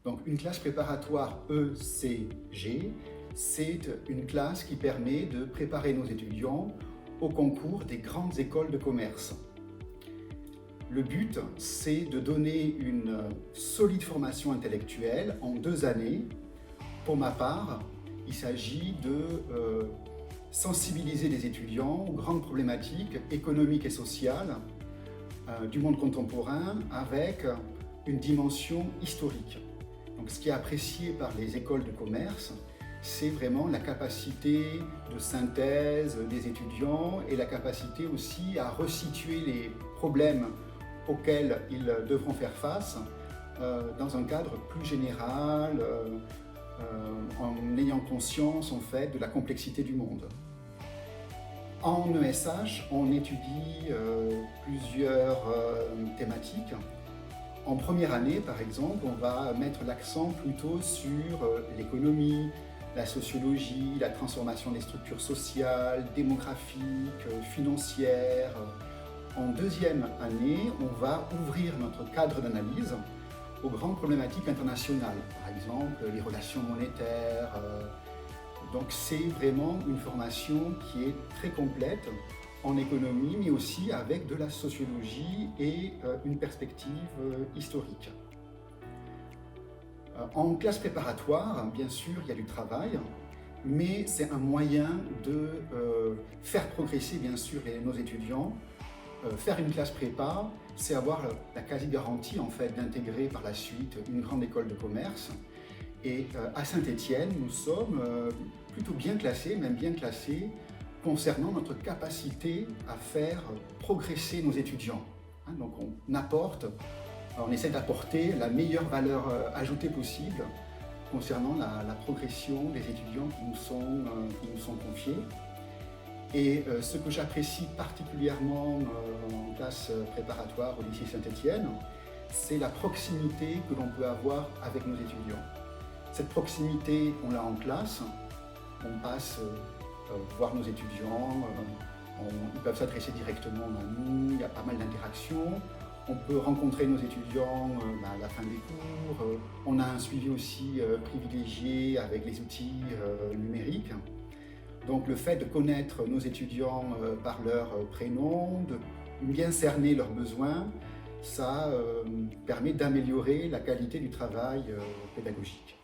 Donc une classe préparatoire ECG, c'est une classe qui permet de préparer nos étudiants au concours des grandes écoles de commerce. Le but, c'est de donner une solide formation intellectuelle en 2 années. Pour ma part, il s'agit de sensibiliser les étudiants aux grandes problématiques économiques et sociales du monde contemporain avec une dimension historique. Donc, ce qui est apprécié par les écoles de commerce, c'est vraiment la capacité de synthèse des étudiants et la capacité aussi à resituer les problèmes auxquels ils devront faire face dans un cadre plus général, en ayant conscience en fait de la complexité du monde. En ESH, on étudie plusieurs thématiques. En première année, par exemple, on va mettre l'accent plutôt sur l'économie, la sociologie, la transformation des structures sociales, démographiques, financières. En deuxième année, on va ouvrir notre cadre d'analyse aux grandes problématiques internationales, par exemple les relations monétaires. Donc c'est vraiment une formation qui est très complète en économie, mais aussi avec de la sociologie et une perspective historique. En classe préparatoire, bien sûr, il y a du travail, mais c'est un moyen de faire progresser, bien sûr, nos étudiants. Faire une classe prépa, c'est avoir la quasi-garantie en fait, d'intégrer par la suite une grande école de commerce. Et à Saint-Étienne, nous sommes plutôt bien classés, même bien classés, concernant notre capacité à faire progresser nos étudiants. Donc on essaie d'apporter la meilleure valeur ajoutée possible concernant la progression des étudiants qui nous sont confiés. Et ce que j'apprécie particulièrement en classe préparatoire au lycée Saint-Étienne, c'est la proximité que l'on peut avoir avec nos étudiants. Cette proximité, on l'a en classe, on passe voir nos étudiants, ils peuvent s'adresser directement à nous, il y a pas mal d'interactions. On peut rencontrer nos étudiants à la fin des cours, on a un suivi aussi privilégié avec les outils numériques. Donc le fait de connaître nos étudiants par leur prénom, de bien cerner leurs besoins, ça permet d'améliorer la qualité du travail pédagogique.